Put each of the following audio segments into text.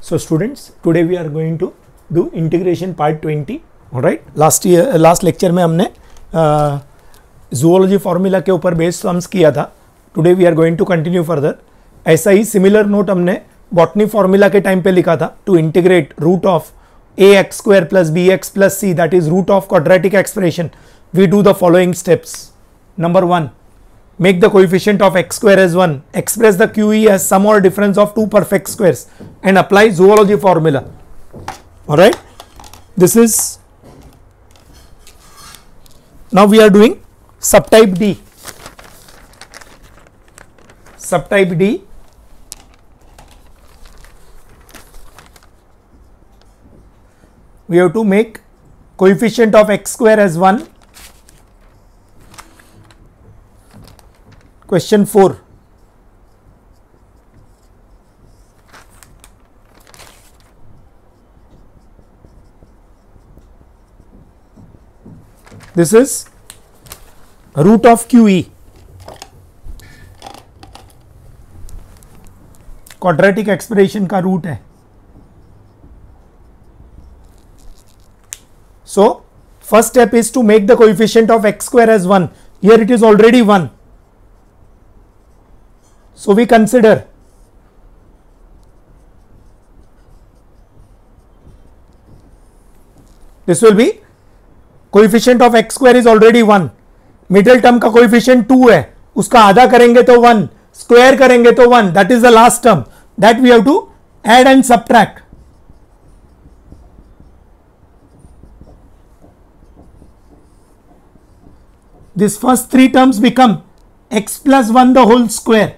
So students, today we are going to do integration part 20. Alright, last lecture में हमने zoology formula के ऊपर based sums किया था. Today we are going to continue further. ऐसा ही सिमिलर नोट हमने बॉटनी फॉर्मूला के टाइम पे लिखा था. To integrate root of ax square plus bx plus c, that is root of quadratic expression, we do the following steps. Number 1, make the coefficient of x square as 1, express the QE as sum or difference of two perfect squares and apply zoology formula. Alright, this is, now we are doing subtype D. Subtype D, we have to make coefficient of x square as 1. Question 4. This is root of QE. Quadratic expression का root है. So first step is to make the coefficient of x square as 1. Here it is already 1. So we consider this will be coefficient of x square is already 1. Middle term का coefficient 2 है, उसका आधा करेंगे तो 1, square करेंगे तो 1. That is the last term that we have to add and subtract. This first three terms become x plus 1 the whole square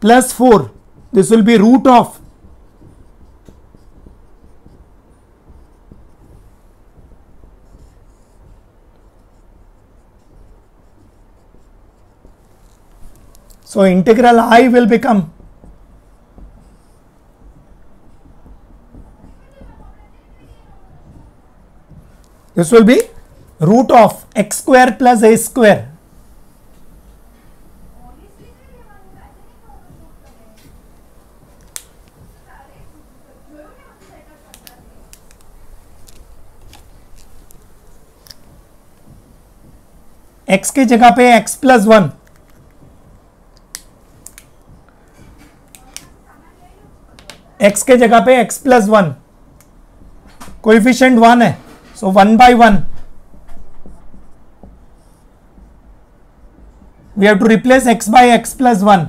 plus 4. This will be root of so integral I will become this will be root of x square plus a square. x के जगह पे x plus 1, x के जगह पे x plus 1, coefficient 1 है, so 1 by 1. We have to replace x by x plus 1.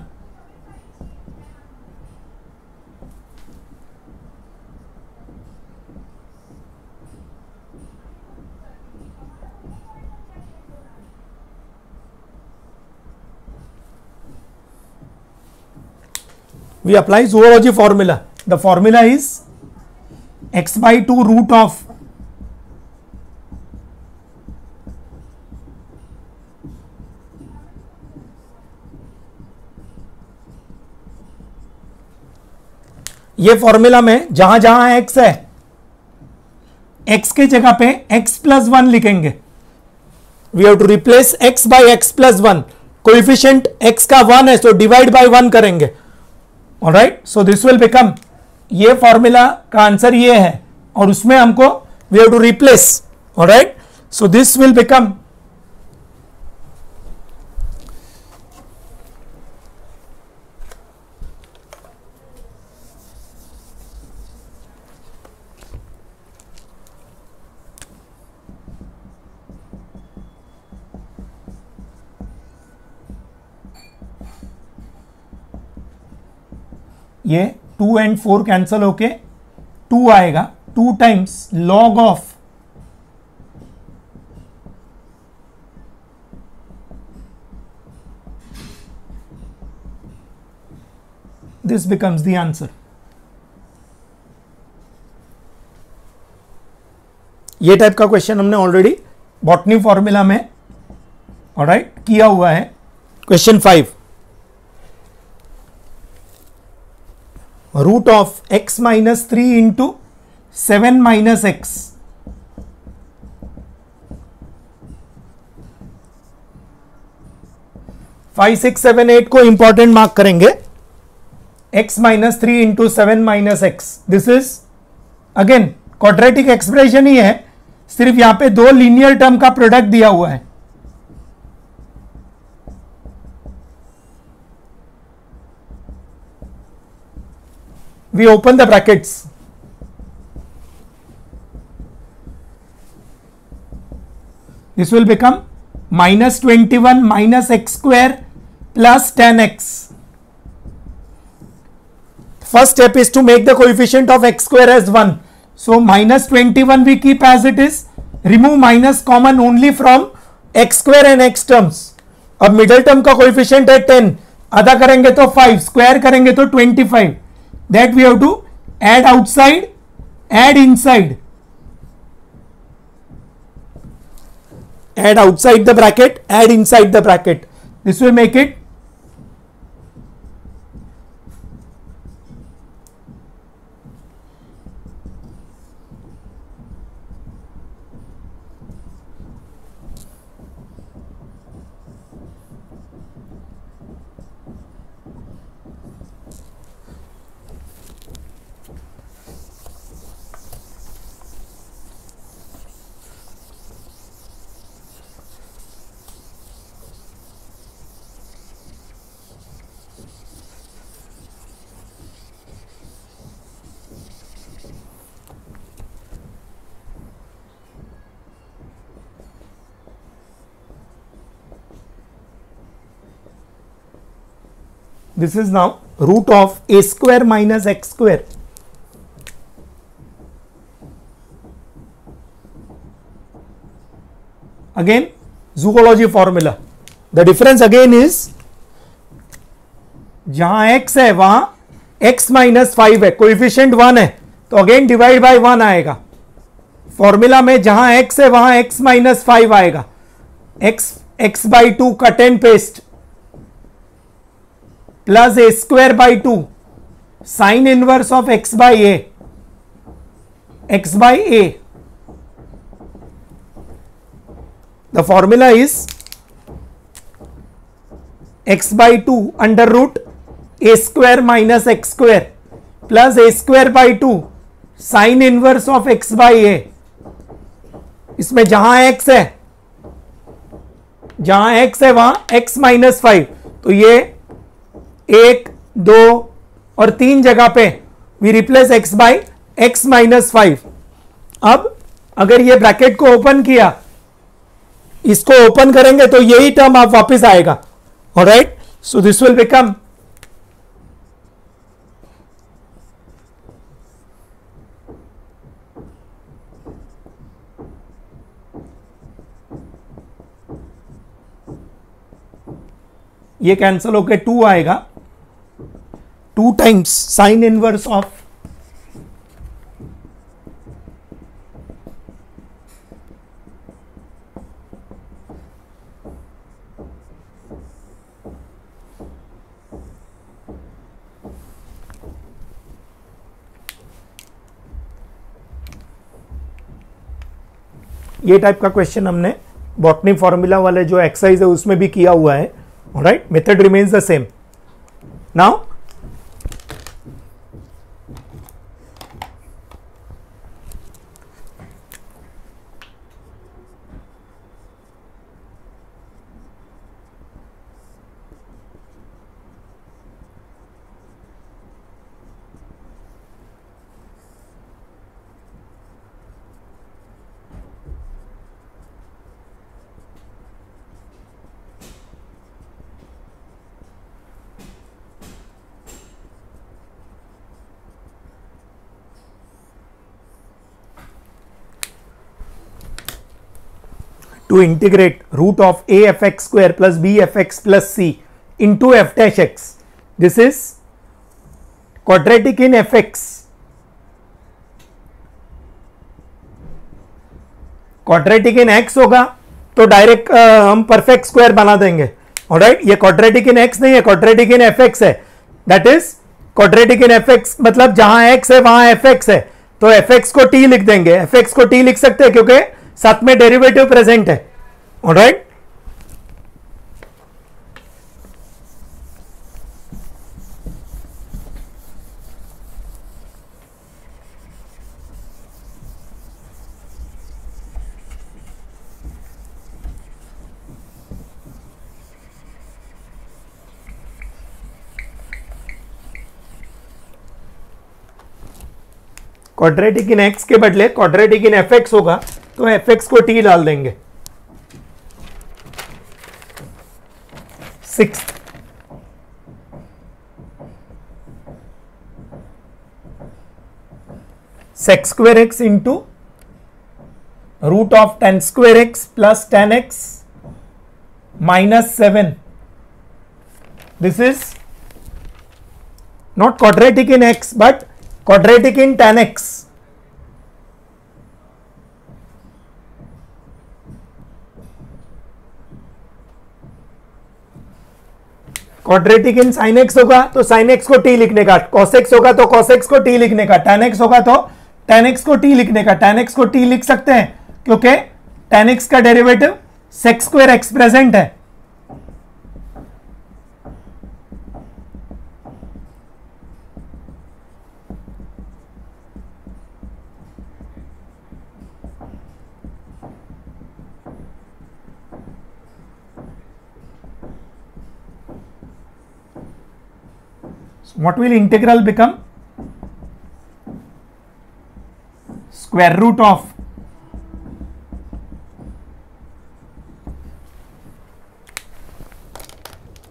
We apply zoology formula. The formula is x by 2 root of ये formula में जहां जहां x है, x के जगह पे x plus 1 लिखेंगे. We have to replace x by x plus 1. Coefficient x का 1 है, तो डिवाइड बाय 1 करेंगे. Alright, so this will become, ये फॉर्मूला का आंसर ये है और उसमें हमको we have to replace. Alright, so this will become ये 2 and 4 कैंसल होके 2 आएगा. 2 times log of this becomes the answer. ये टाइप का क्वेश्चन हमने ऑलरेडी बॉटनी फॉर्मूला में ऑलराइट किया हुआ है. Question 5, root of x minus 3 into 7 minus x. 5, 6, 7, 8 को इंपॉर्टेंट मार्क करेंगे. x minus 3 into 7 minus x. This is again quadratic expression ही है, सिर्फ यहां पे दो लीनियर टर्म का प्रोडक्ट दिया हुआ है. We open the brackets. This will become minus 21 minus x square plus 10x. First step is to make the coefficient of x square as 1. So minus 21 we keep as it is. Remove minus common only from x square and x terms. अब middle term का coefficient है 10, आधा करेंगे तो 5, square करेंगे तो 25. That we have to add outside, add inside. Add outside the bracket, add inside the bracket. This will make it this is now root of a square minus x square. Again zoology formula. The difference again is जहां x है वहां x minus 5 है, coefficient 1 है तो again divide by 1 आएगा. Formula में जहां x है वहां x minus 5 आएगा. x by 2 cut and paste plus A square by 2 sine inverse of x by a, x by a. The formula is x by 2 under root a square minus x square plus a square by 2 sine inverse of x by a. इसमें जहां x है वहां x minus 5, तो ये 1, 2 और 3 जगह पे we replace x by x minus 5. अब अगर ये ब्रैकेट को ओपन किया, इसको ओपन करेंगे तो यही टर्म आप वापस आएगा. Alright, so this will become ये कैंसल होके 2 आएगा, 2 टाइम्स साइन इनवर्स ऑफ ये टाइप का क्वेश्चन हमने बॉटनी फॉर्मूला वाले जो एक्सरसाइज है उसमें भी किया हुआ है. Alright, method remains the same. Now to integrate root of a fx square plus b fx plus c into f dash x. This is quadratic in fx. Quadratic in x होगा तो direct हम perfect square बना देंगे. Alright, ये quadratic in x नहीं है, quadratic in fx है. That is quadratic in fx मतलब जहां x है वहां fx है, तो fx को t लिख देंगे. fx को t लिख सकते हैं क्योंकि साथ में डेरिवेटिव प्रेजेंट है. ऑलराइट, क्वाड्रेटिक इन एक्स के बदले क्वाड्रेटिक इन एफ एक्स होगा, तो एफ एक्स को टी डाल देंगे। 6 sec square x into root of tan square x plus tan x minus 7. This is not quadratic in x but quadratic in tan x. Quadratic in sine x होगा तो sine x को T लिखने का, cos x होगा तो cos x को T लिखने का, tan एक्स होगा तो tan एक्स को टी लिखने का। tan एक्स को टी लिख सकते हैं क्योंकि tan एक्स का derivative sec square x present है। What will integral become? Square root of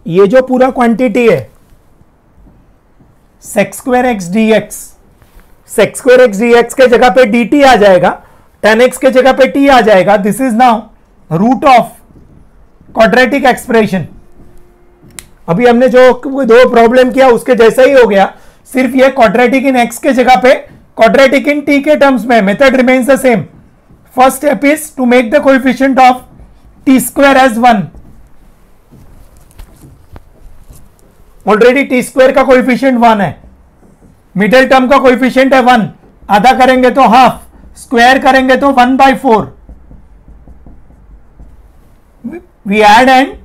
ये जो पूरा क्वांटिटी है sec square x D x, sec square x D x के जगह पे डी टी आ जाएगा, tan x के जगह पे t आ जाएगा। This is now root of quadratic expression. अभी हमने जो दो प्रॉब्लम किया उसके जैसा ही हो गया, सिर्फ ये क्वाड्रेटिक इन x के जगह पे क्वाड्रेटिक इन t के टर्म्स में। Method remains the same. First step is to make the coefficient of t square as 1। Already t square का कोएफिशिएंट 1 है, मिडिल टर्म का कोएफिशिएंट है 1, आधा करेंगे तो हाफ, स्क्वायर करेंगे तो 1/4। We add and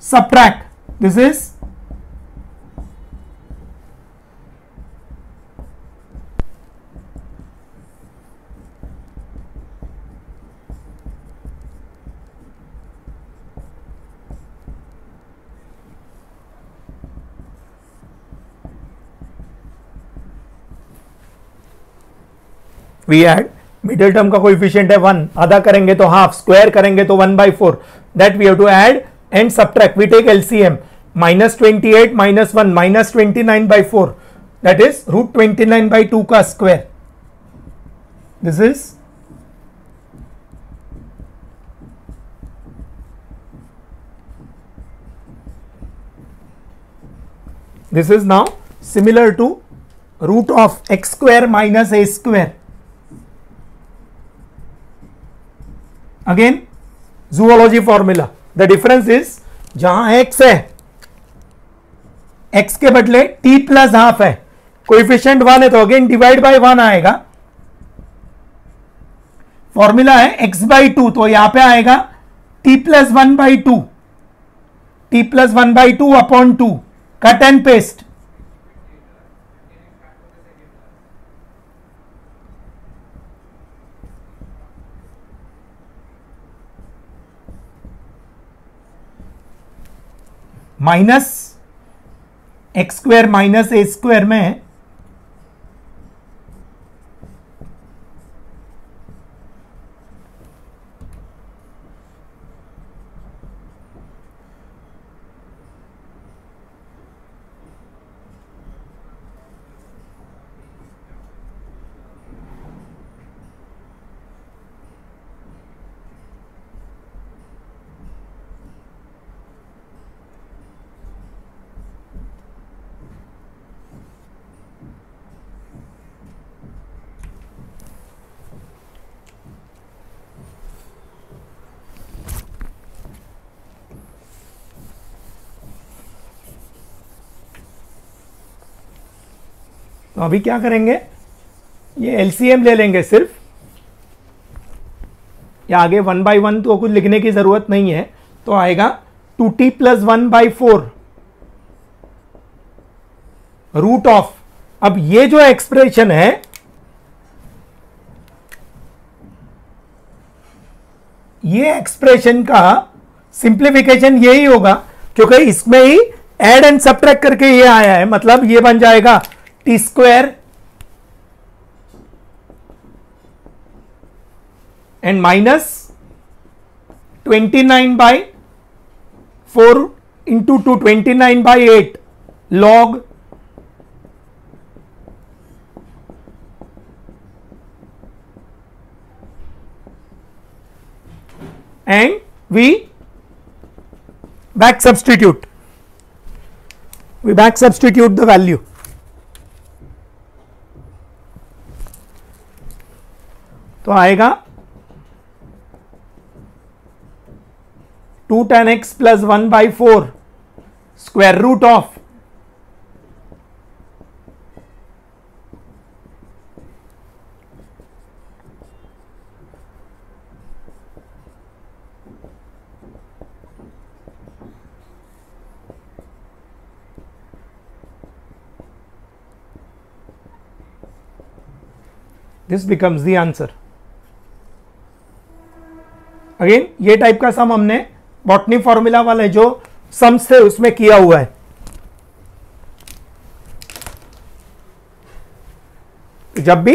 subtract. This is we add middle term का कोएफिशिएंट है 1, आधा करेंगे तो हाफ, स्क्वायर करेंगे तो 1/4। That we have to add and subtract. We take LCM, minus 28 minus 1 minus 29/4, that is root 29/2 का square. This is now similar to root of x square minus a square. Again zoology formula. The difference is जहां x है, x के बदले t plus half है, coefficient 1 है तो again divide by 1 आएगा। Formula है x/2 तो यहां पे आएगा t plus 1/2, t plus 1/2 upon 2, cut and paste. Minus x square minus A square में तो अभी क्या करेंगे, ये एलसीएम ले लेंगे सिर्फ, या आगे 1/1 तो कुछ लिखने की जरूरत नहीं है, तो आएगा 2t प्लस 1/4 रूट ऑफ। अब ये जो एक्सप्रेशन है ये एक्सप्रेशन का सिंप्लीफिकेशन यही होगा, क्योंकि इसमें ही ऐड एंड सब्ट्रैक्ट करके ये आया है। मतलब ये बन जाएगा T square and minus 29/4 into 2, 29/8 log and we back substitute the value. तो आएगा 2 tan x plus 1/4 square root of this becomes the answer. Again ये टाइप का सम हमने बॉटनी फॉर्मूला वाले जो सम्स थे उसमें किया हुआ है. जब भी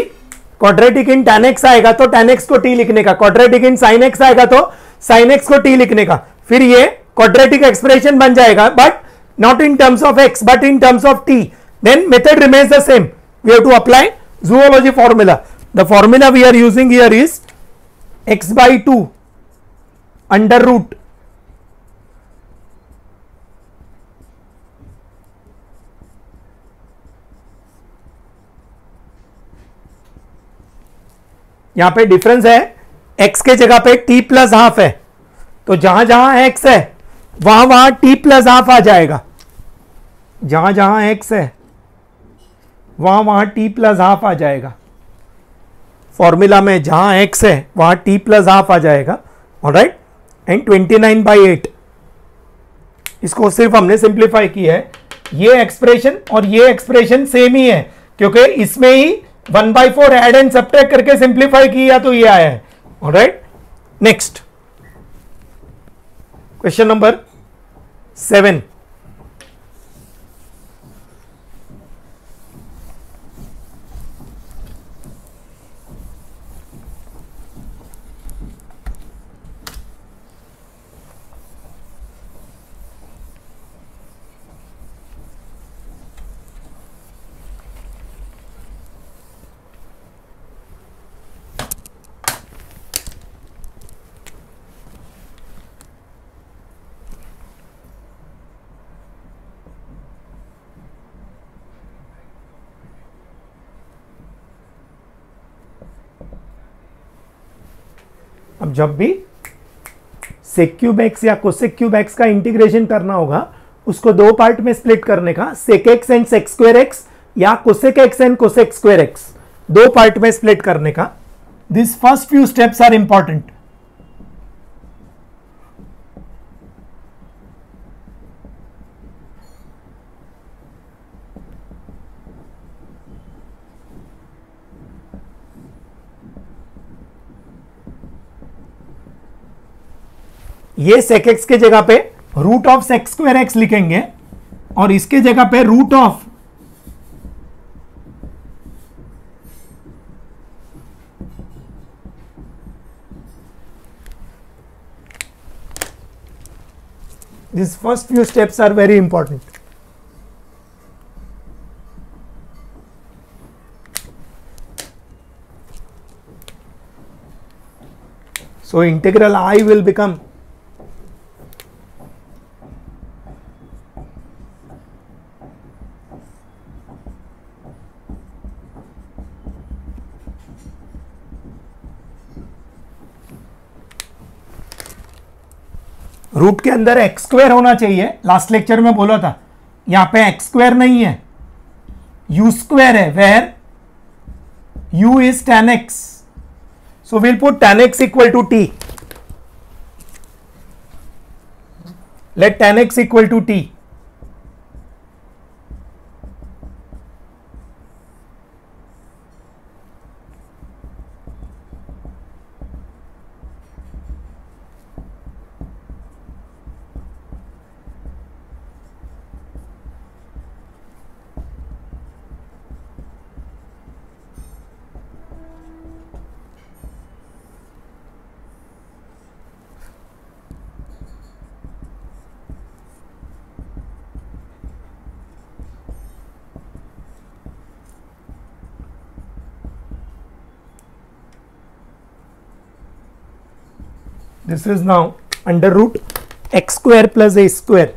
क्वाड्रेटिक इन tan x आएगा तो tan x को t लिखने का, क्वाड्रेटिक इन sin x आएगा तो sin x को t लिखने का, फिर ये क्वाड्रेटिक एक्सप्रेशन बन जाएगा, but not in terms of x but in terms of t. Then method remains the same. We have to apply zoology formula. The formula we are using here is x/2 under root यहां पे difference है, x के जगह पे t plus half है, तो जहां जहां x है वहां वहां t प्लस हाफ आ जाएगा. जहां जहां x है वहां वहां t प्लस हाफ आ जाएगा. फॉर्मूला में जहां x है वहां t प्लस हाफ आ जाएगा. ऑलराइट. एंड 29/8 इसको सिर्फ हमने सिंप्लीफाई किया है. ये एक्सप्रेशन और ये एक्सप्रेशन सेम ही है, क्योंकि इसमें ही 1/4 ऐड एंड सब्ट्रैक्ट करके सिंप्लीफाई किया तो ये आया है. ऑलराइट. Next question number 7. अब जब भी सेक क्यूब एक्स या कोसेक क्यूब एक्स का इंटीग्रेशन करना होगा उसको दो पार्ट में स्प्लिट करने का, sec x and sec square x या cosec x and cosec square x, दो पार्ट में स्प्लिट करने का. This first few steps are important. ये सेक एक्स के जगह पे root of sec square x लिखेंगे और इसके जगह पे root of this first few steps are very important. So integral I will become रूट के अंदर एक्स स्क्वायर होना चाहिए. लास्ट लेक्चर में बोला था, यहां पे एक्स स्क्वायर नहीं है, यू स्क्वायर है, where u is tan x. So we'll put tan x equal to t. Let tan x equal to t. This is now under root x square plus a square.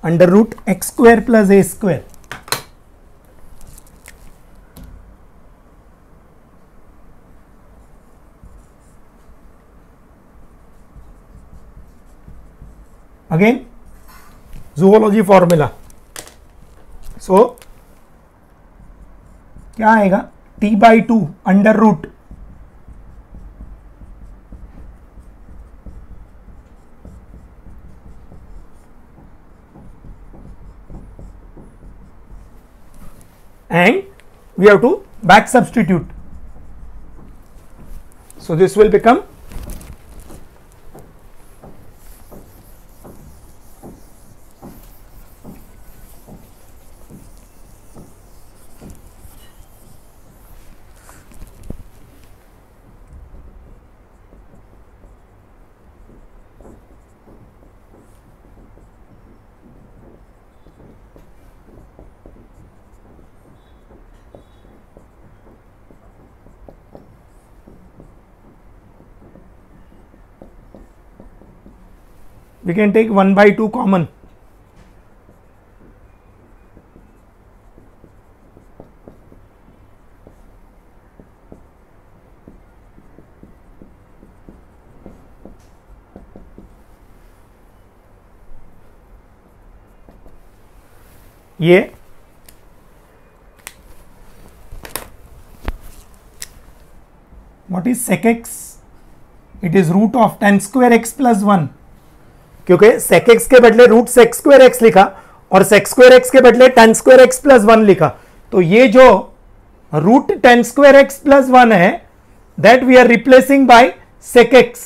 Under root x square plus a square. Again zoology formula. So क्या आएगा t/2 under root and we have to back substitute. So this will become we can take 1/2 common. ये what is sec x? It is root of tan square x plus 1. क्योंकि sec x के बदले root sec square x लिखा और sec square x के बदले tan square x plus 1 लिखा, तो ये जो root tan square x plus 1 है that we are replacing by sec x.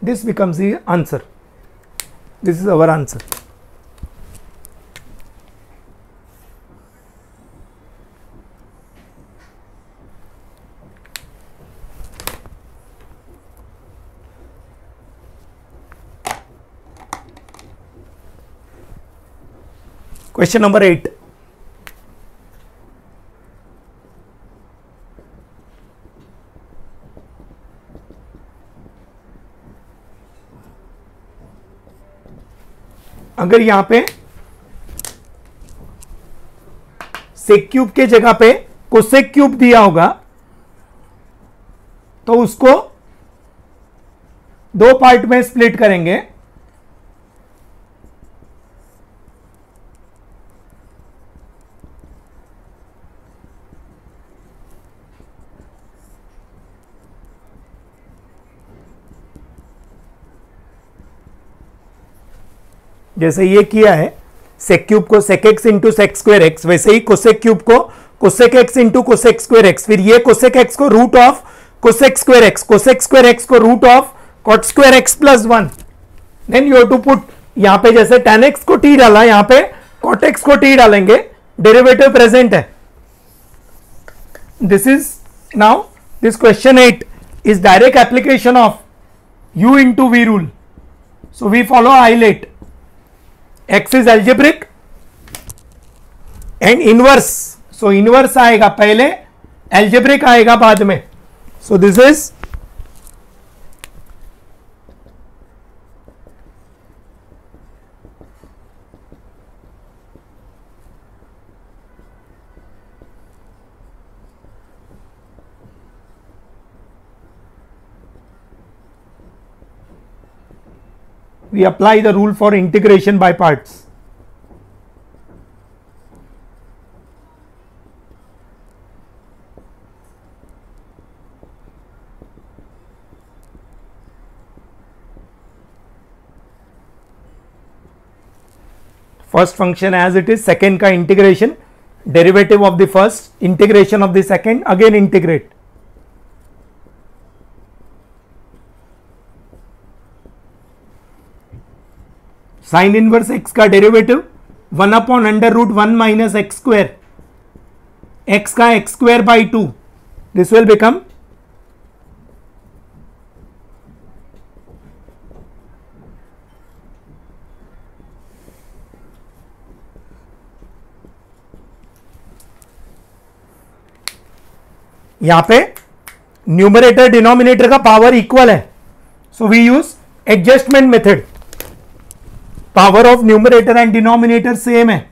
This becomes the answer. This is our answer. Question number 8. अगर यहां पे सेक क्यूब के जगह पे कोसेक क्यूब दिया होगा तो उसको दो पार्ट में स्प्लिट करेंगे. जैसे ये किया है सेक क्यूब को sec x into sec square x, वैसे ही कोसेक क्यूब को cosec x into cosec square x, फिर ये कोसेक एक्स को root of cosec square x, cosec square x को root of cot square x plus 1. Then you have to put, यहां पे जैसे tan एक्स को t डाला, यहां पे कॉट एक्स को t डालेंगे, डेरिवेटिव प्रेजेंट है. This is now this question 8 is direct application of u into v rule. So we follow ILATE. X is algebraic and inverse. So inverse आएगा पहले, algebraic आएगा बाद में. So this is we apply the rule for integration by parts. First function as it is, second का integration, derivative of the first, integration of the second, again integrate. Sine inverse x का derivative 1 upon under root 1 minus x square, x का x square by 2. This will become यहां पे numerator denominator का power equal है, so we use adjustment method. Power of numerator and denominator same है,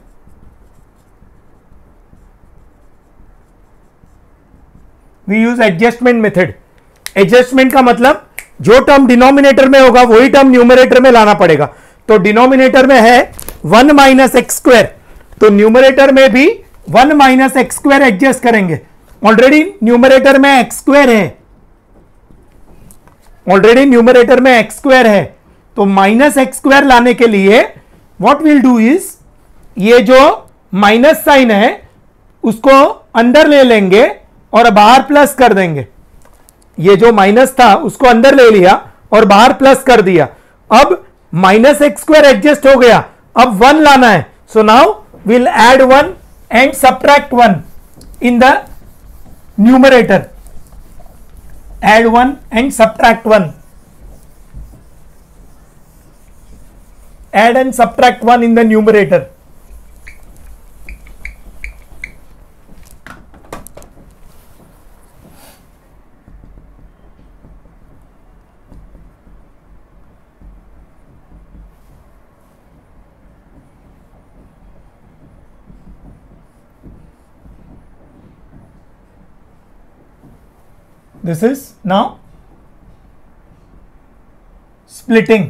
we use adjustment method. Adjustment का मतलब जो term denominator में होगा वही टर्म न्यूमरेटर में लाना पड़ेगा। तो डिनोमिनेटर में है 1 माइनस एक्स स्क्वायर, तो न्यूमरेटर में भी 1 माइनस एक्स स्क्वायर एडजस्ट करेंगे। ऑलरेडी न्यूमरेटर में एक्स स्क्वायर है, ऑलरेडी न्यूमरेटर में एक्स स्क्वायर है, तो माइनस एक्स स्क्वायर लाने के लिए व्हाट विल डू इज, ये जो माइनस साइन है उसको अंदर ले लेंगे और बाहर प्लस कर देंगे। ये जो माइनस था उसको अंदर ले लिया और बाहर प्लस कर दिया। अब माइनस एक्स स्क्वायर एडजस्ट हो गया, अब 1 लाना है, so now will add 1 and subtract 1 in the numerator. Add 1 and subtract 1, add and subtract 1 in the numerator. This is now splitting.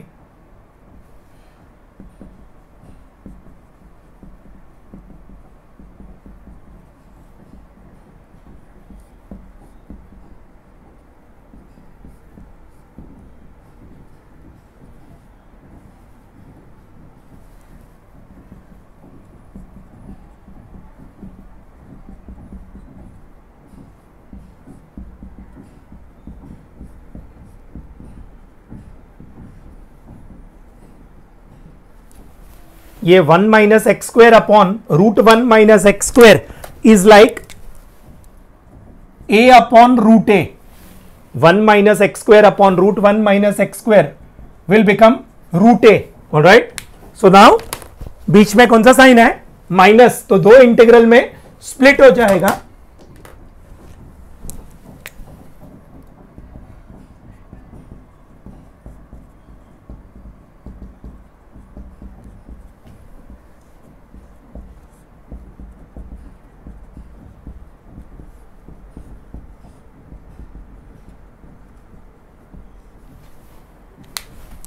ये 1 minus x square upon root 1 minus x square is like a upon root a. 1 minus x square upon root 1 minus x square will become root a. Alright, so now बीच में कौन सा sign है, minus, तो दो integral में split हो जाएगा।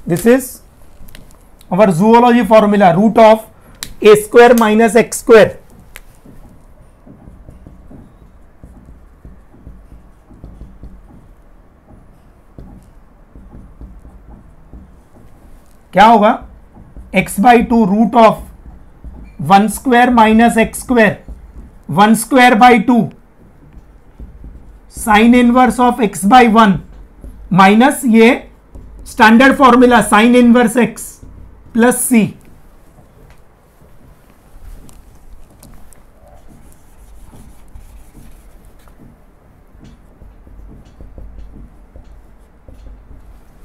This is our zoology formula, root of a square minus x square. क्या होगा, x by 2 root of 1 square minus x square, 1 square by 2 sine inverse of x by 1 minus ये standard formula sine inverse x plus c।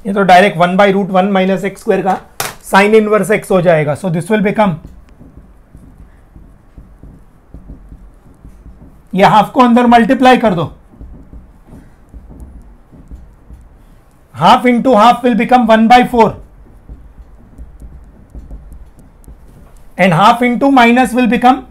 ये तो direct 1 by root 1 minus x square का sine inverse x हो जाएगा। So this will become, ये half को अंदर multiply कर दो, half into half will become 1 by 4 and half into minus will become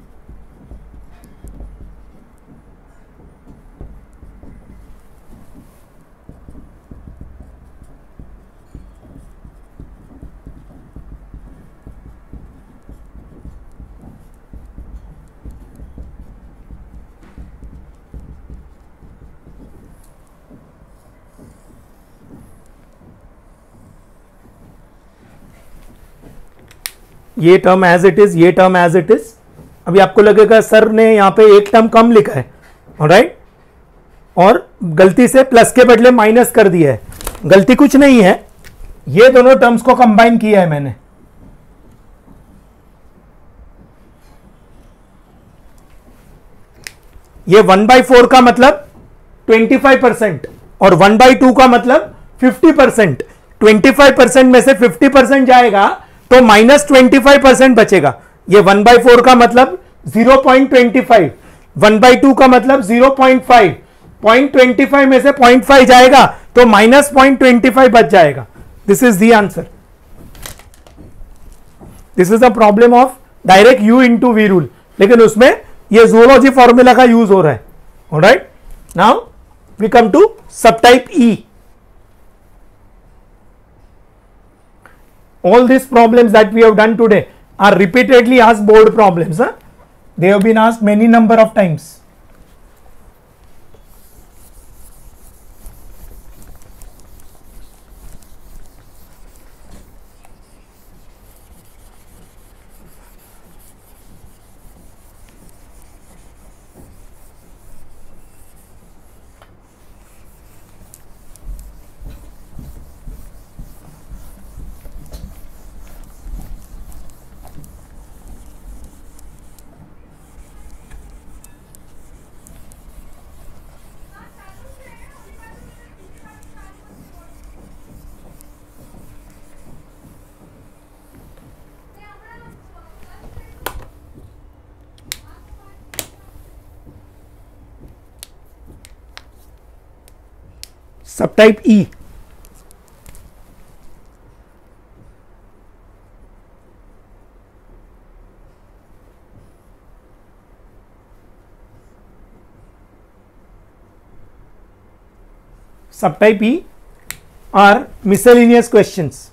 ये टर्म एज इट इज, ये टर्म एज इट इज। अभी आपको लगेगा सर ने यहां पे एक टर्म कम लिखा है, ऑलराइट, और गलती से प्लस के बदले माइनस कर दिया है। गलती कुछ नहीं है, ये दोनों टर्म्स को कंबाइन किया है मैंने। ये 1/4 का मतलब 25% और 1/2 का मतलब 50%। 25% में से 50% जाएगा तो माइनस 25% बचेगा। ये 1/4 का मतलब 0.25, 1/2 का मतलब 0.5, 0.25 में से 0.5 जाएगा तो माइनस 0.25 बच जाएगा. This is the answer. This is the problem of direct u into v rule, लेकिन उसमें ये जूलॉजी फॉर्मूला का यूज हो रहा है. Alright, now we come to sub type E. All these problems that we have done today are repeatedly asked board problems. Huh? They have been asked many number of times. Subtype E. Subtype E are miscellaneous questions.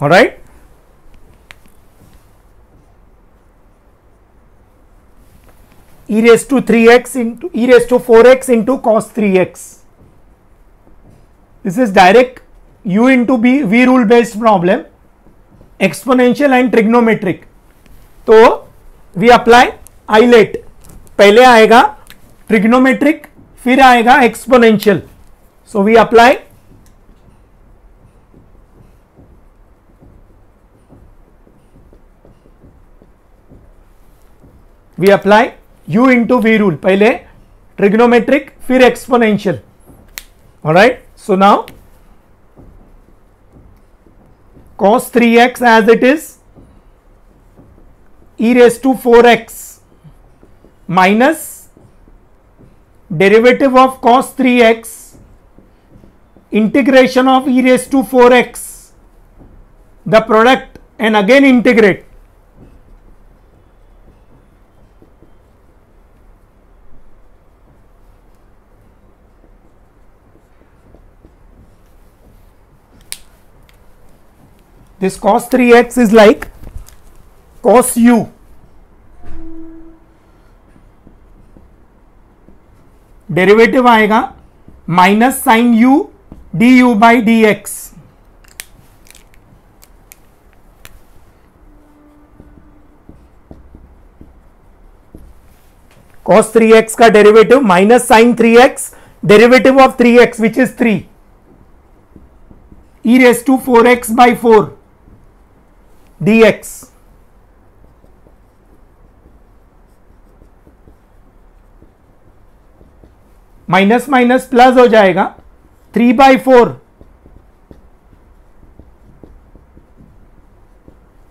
All right. E raised to 3x into e raised to 4x into cos 3x. This is direct u into v rule based problem, exponential and trigonometric. तो we apply ILET. पहले आएगा trigonometric, फिर आएगा exponential. So we apply u into v rule. पहले trigonometric, फिर exponential. All right. So now cos 3x as it is e raised to 4x minus derivative of cos 3x integration of e raised to 4x, the product, and again integrate. This cos 3x is like cos u derivative आएगा minus sine u du by dx. cos 3x का derivative minus sine 3x, derivative of 3x which is 3, e raised to 4x by 4 dx. Minus minus plus हो जाएगा 3 by 4.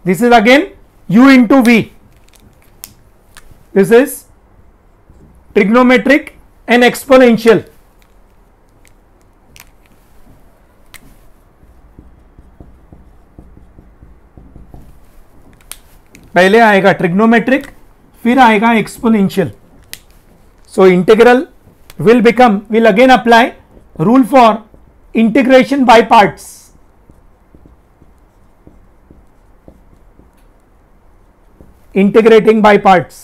This is again u into v. This is trigonometric and exponential. पहले आएगा trigonometric, फिर आएगा exponential. So integral will again apply rule for integration by parts. Integrating by parts.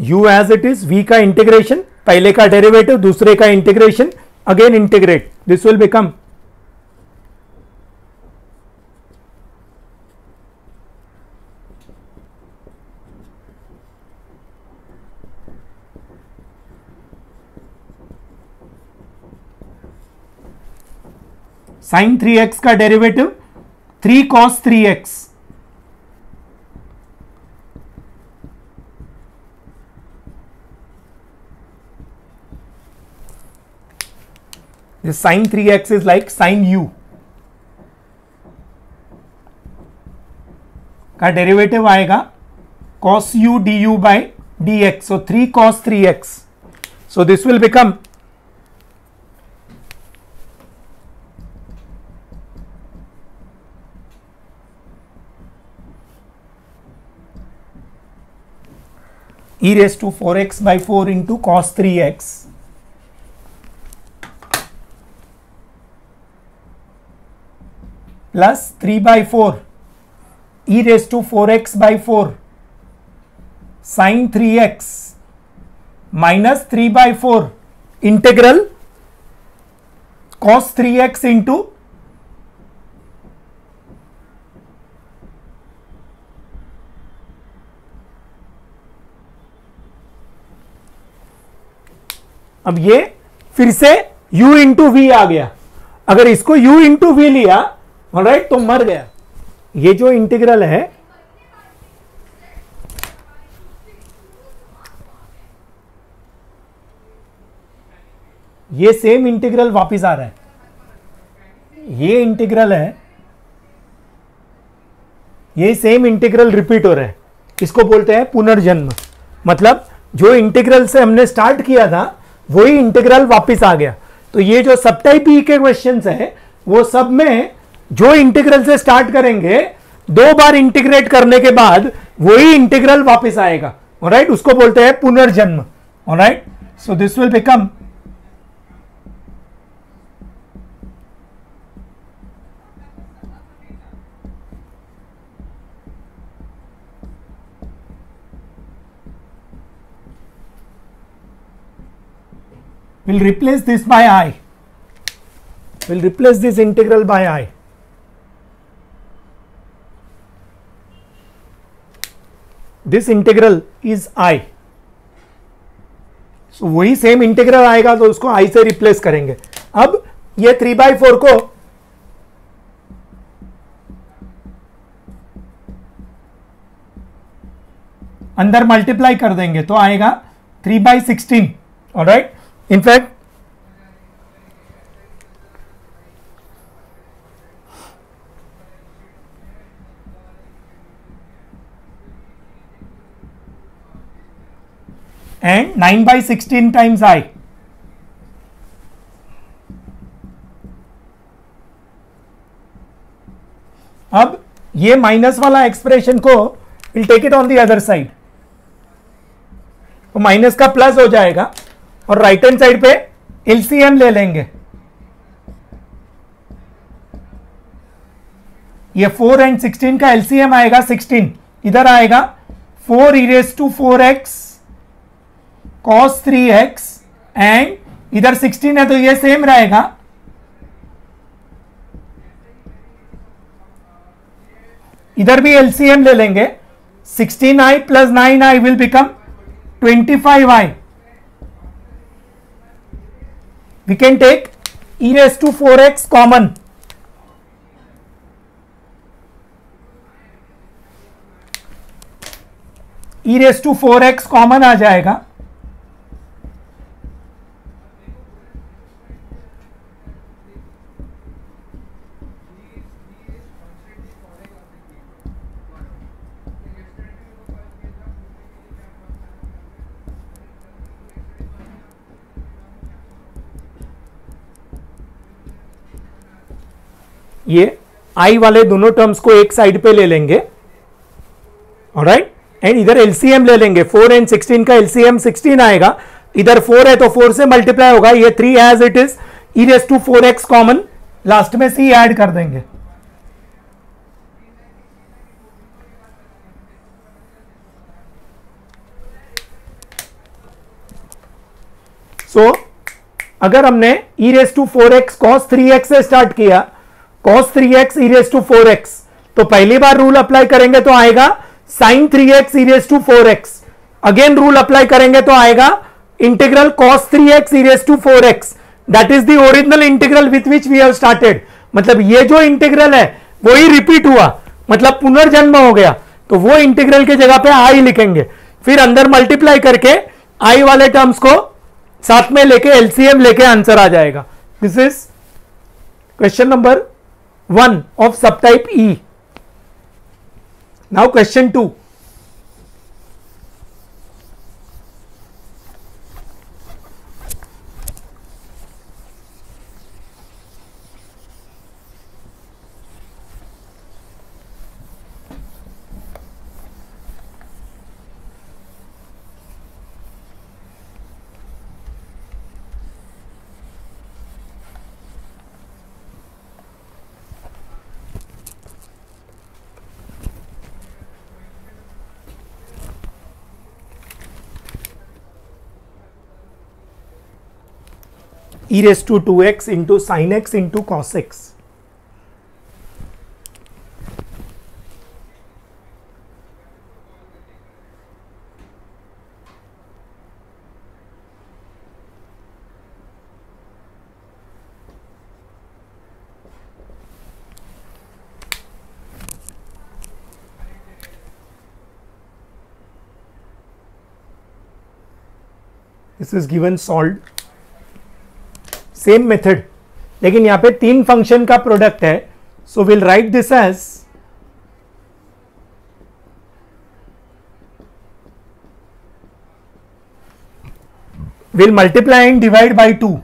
u as it is, v का integration, पहले का derivative, दूसरे का integration, again integrate. This will become sign 3x का derivative 3 cos 3x, this sin 3x is like sin u का derivative आएगा cos u du by dx, so 3 cos 3x, so this will become e raised to 4x by 4 into cos 3x plus 3 by 4 e raised to 4x by 4 sin 3x minus 3 by 4 integral cos 3x into अब ये फिर से u into we आ गया। अगर इसको u into we लिया alright तो मर गया। ये जो इंटीग्रल है ये सेम इंटीग्रल वापिस आ रहा है। ये इंटीग्रल है, ये सेम इंटीग्रल रिपीट हो रहा है। इसको बोलते हैं पुनर्जन्म। मतलब जो इंटीग्रल से हमने स्टार्ट किया था वही इंटीग्रल वापिस आ गया। तो ये जो सब टाइप ई के क्वेश्चंस है वो सब में जो इंटीग्रल से स्टार्ट करेंगे 2 बार इंटीग्रेट करने के बाद वही इंटीग्रल वापस आएगा। ऑलराइट, उसको बोलते हैं पुनर्जन्म। Alright, so this will become we'll replace this by I. We'll replace this integral by I. This integral is I. So वही सेम इंटीग्रल आएगा तो उसको I से रिप्लेस करेंगे। अब ये 3/4 को अंदर मल्टीप्लाई कर देंगे तो आएगा 3/16। Alright, in fact and 9/16 times I, अब ये माइनस वाला एक्सप्रेशन को will take it on the other side, तो माइनस का प्लस हो जाएगा और राइट हैंड साइड पे एलसीएम ले लेंगे। ये 4 and 16 का एलसीएम आएगा 16, इधर आएगा 4 e raised to 4x cos 3x and इधर 16 है तो ये सेम रहेगा। इधर भी एलसीएम ले लेंगे, 16i plus 9i will become 25i. We can take e raised to 4x common. e raised to 4x common आ जाएगा। ये i वाले दोनों टर्म्स को एक साइड पे ले लेंगे। ऑलराइट, एंड इधर एलसीएम ले लेंगे। 4 and 16 का एलसीएम 16 आएगा, इधर 4 है तो 4 से मल्टीप्लाई होगा। ये 3 as it is, e raised to 4x common, last में c ऐड कर देंगे। सो अगर हमने e raised to 4x cos 3x से स्टार्ट किया, cos 3x e raised to 4x, तो पहली बार रूल अप्लाई करेंगे तो आएगा sin 3x e raised to 4x। Again rule apply करेंगे तो आएगा integral cos 3x e raised to 4x। That is the original integral with which we have started. मतलब ये जो इंटीग्रल है वही रिपीट हुआ, मतलब पुनर्जन्म हो गया, तो वो इंटीग्रल के जगह पे आई लिखेंगे, फिर अंदर मल्टीप्लाई करके आई वाले टर्म्स को साथ में लेके एलसीएम लेके आंसर आ जाएगा. This is question number 1 of sub type E. Now question 2. E raised to 2x into sin x into cos x. This is given solved. Same method, लेकिन यहां पे 3 फंक्शन का प्रोडक्ट है, so will write this as will multiply and divide by 2.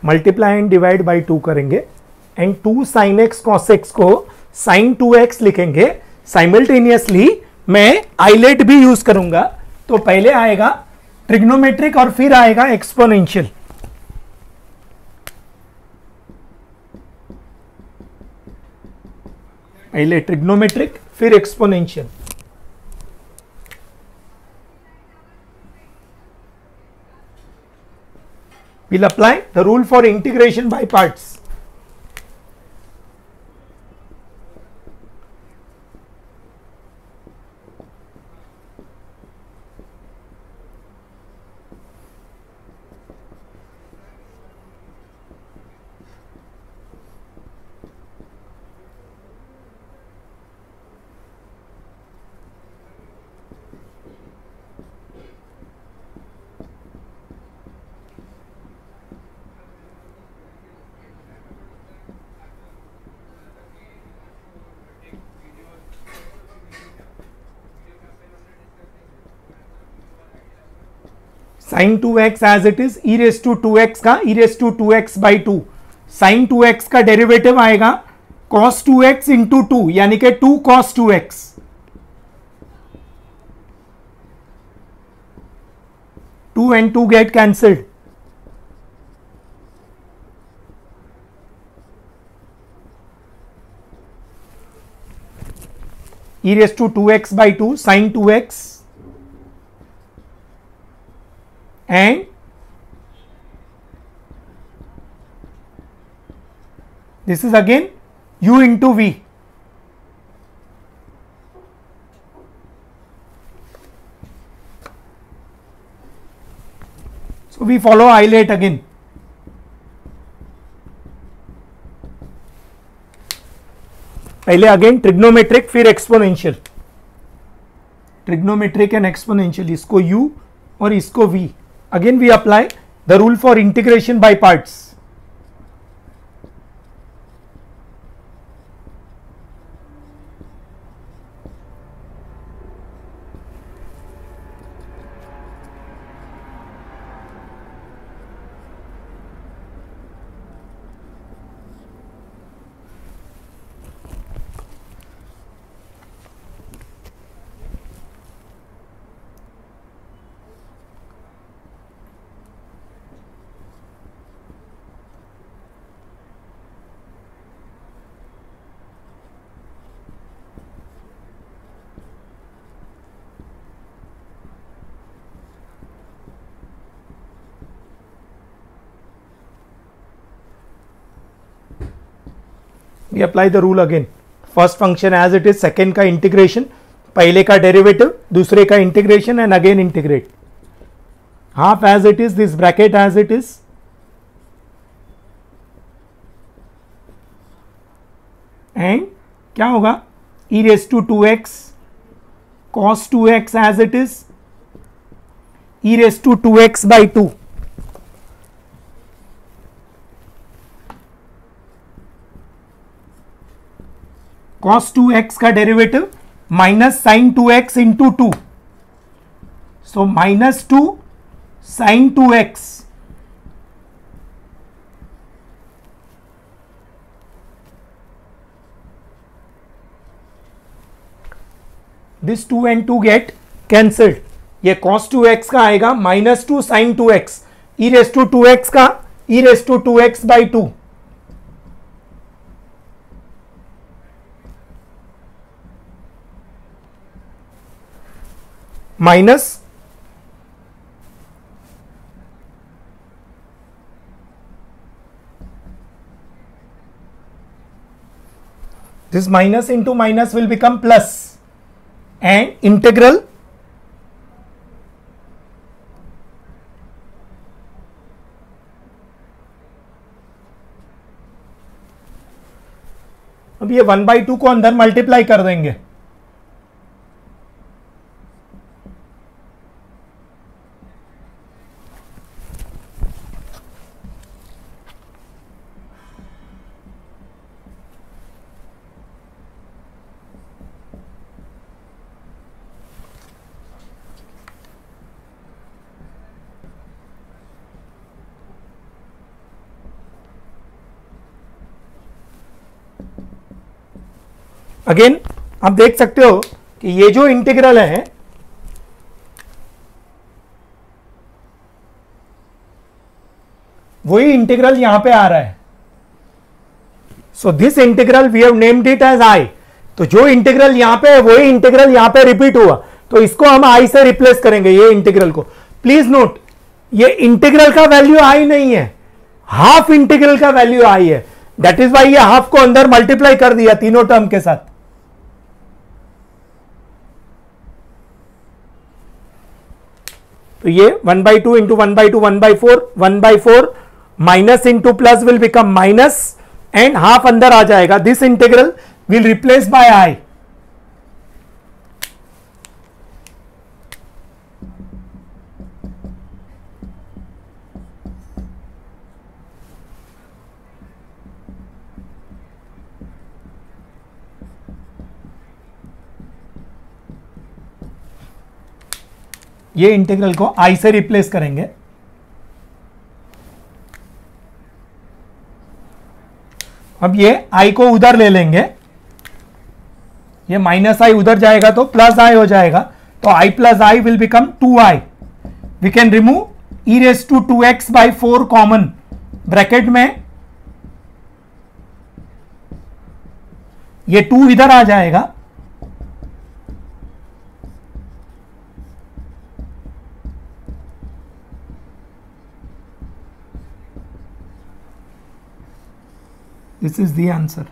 Multiply and divide by 2 करेंगे and 2 sin x cos x को sin 2x लिखेंगे. Simultaneously मैं islet भी यूज करूंगा, तो पहले आएगा ट्रिग्नोमेट्रिक और फिर आएगा एक्सपोनेंशियल. पहले ट्रिग्नोमेट्रिक फिर exponential. We'll apply the rule for integration by parts. sin 2x as it is, e raised to 2x का e raised to 2x by 2. sin 2x का डेरिवेटिव आएगा cos 2x into 2, यानी कि 2 cos 2x. Two and 2 get cancelled. E raised to 2x by 2 sin 2x and this is again u into v. So we follow Eilert again. पहले again trigonometric फिर exponential. Trigonometric and exponential, इसको u और इसको v. Again we apply the rule for integration by parts. We apply the rule again. First function as it is, second का integration, पहले का derivative, दूसरे का integration and again integrate. Half as it is, this bracket as it is, and क्या होगा, e raised to 2x cos 2x as it is, e raised to 2x by 2. cos 2x का derivative minus sine 2x into 2, so minus 2 sine 2x. This 2 and 2 get cancelled. ये cos 2x का आएगा minus 2 sine 2x, e raised to 2x का e raised to 2x by 2. Minus this minus into minus will become plus. And integral अब ये 1/2 को अंदर multiply कर देंगे. अगेन आप देख सकते हो कि ये जो इंटीग्रल है वही इंटीग्रल यहां पे आ रहा है. So this integral we have named it as I. तो जो इंटीग्रल यहां पे है वही इंटीग्रल यहां पे रिपीट हुआ, तो इसको हम आई से रिप्लेस करेंगे ये इंटीग्रल को. प्लीज नोट, ये इंटीग्रल का वैल्यू आई नहीं है, हाफ इंटीग्रल का वैल्यू आई है. दैट इज वाई ये हाफ को अंदर मल्टीप्लाई कर दिया तीनों टर्म के साथ. तो ये 1/2 into 1/2 1/4, 1/4 minus into plus will become minus and half अंदर आ जाएगा. This integral will replace by I. ये इंटीग्रल को आई से रिप्लेस करेंगे. अब ये आई को उधर ले लेंगे, ये माइनस आई उधर जाएगा तो प्लस आई हो जाएगा. तो I plus I will become 2i. We can remove e raised to 2x by 4 common. Bracket में ये 2 इधर आ जाएगा, this is the answer.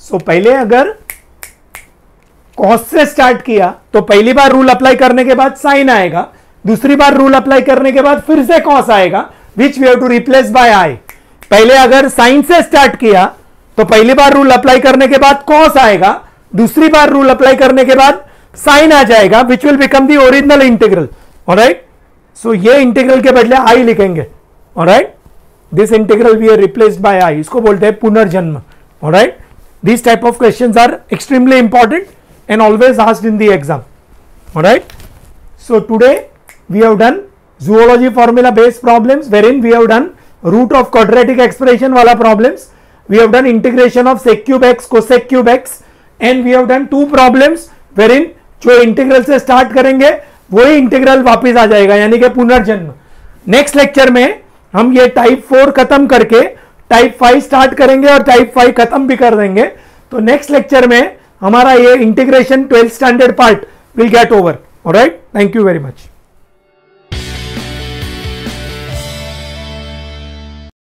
So पहले अगर कॉस से स्टार्ट किया तो पहली बार रूल अप्लाई करने के बाद साइन आएगा, दूसरी बार रूल अप्लाई करने के बाद फिर से कॉस आएगा, which we have to replace by I. पहले अगर साइन से स्टार्ट किया तो पहली बार रूल अप्लाई करने के बाद कॉस आएगा, दूसरी बार रूल अप्लाई करने के बाद साइन आ जाएगा, which will become the original integral. Alright, so ये इंटीग्रल के बदले आई लिखेंगे. Alright, this integral we are replaced by I, इसको बोलते हैं पुनर्जन्म. Alright, this type of questions are extremely important and always asked in the exam. All right, so today we have done zoology formula based problems wherein we have done root of quadratic expression wala problems, we have done integration of sec cube x cosec cube x, and we have done 2 problems wherein जो integral से start करेंगे वही integral वापस आ जाएगा, यानी कि पुनर्जन्म. Next lecture में हम ये टाइप 4 खत्म करके टाइप 5 स्टार्ट करेंगे और टाइप 5 खत्म भी कर देंगे. तो नेक्स्ट लेक्चर में हमारा ये integration 12th standard part will get over. Alright, thank you very much.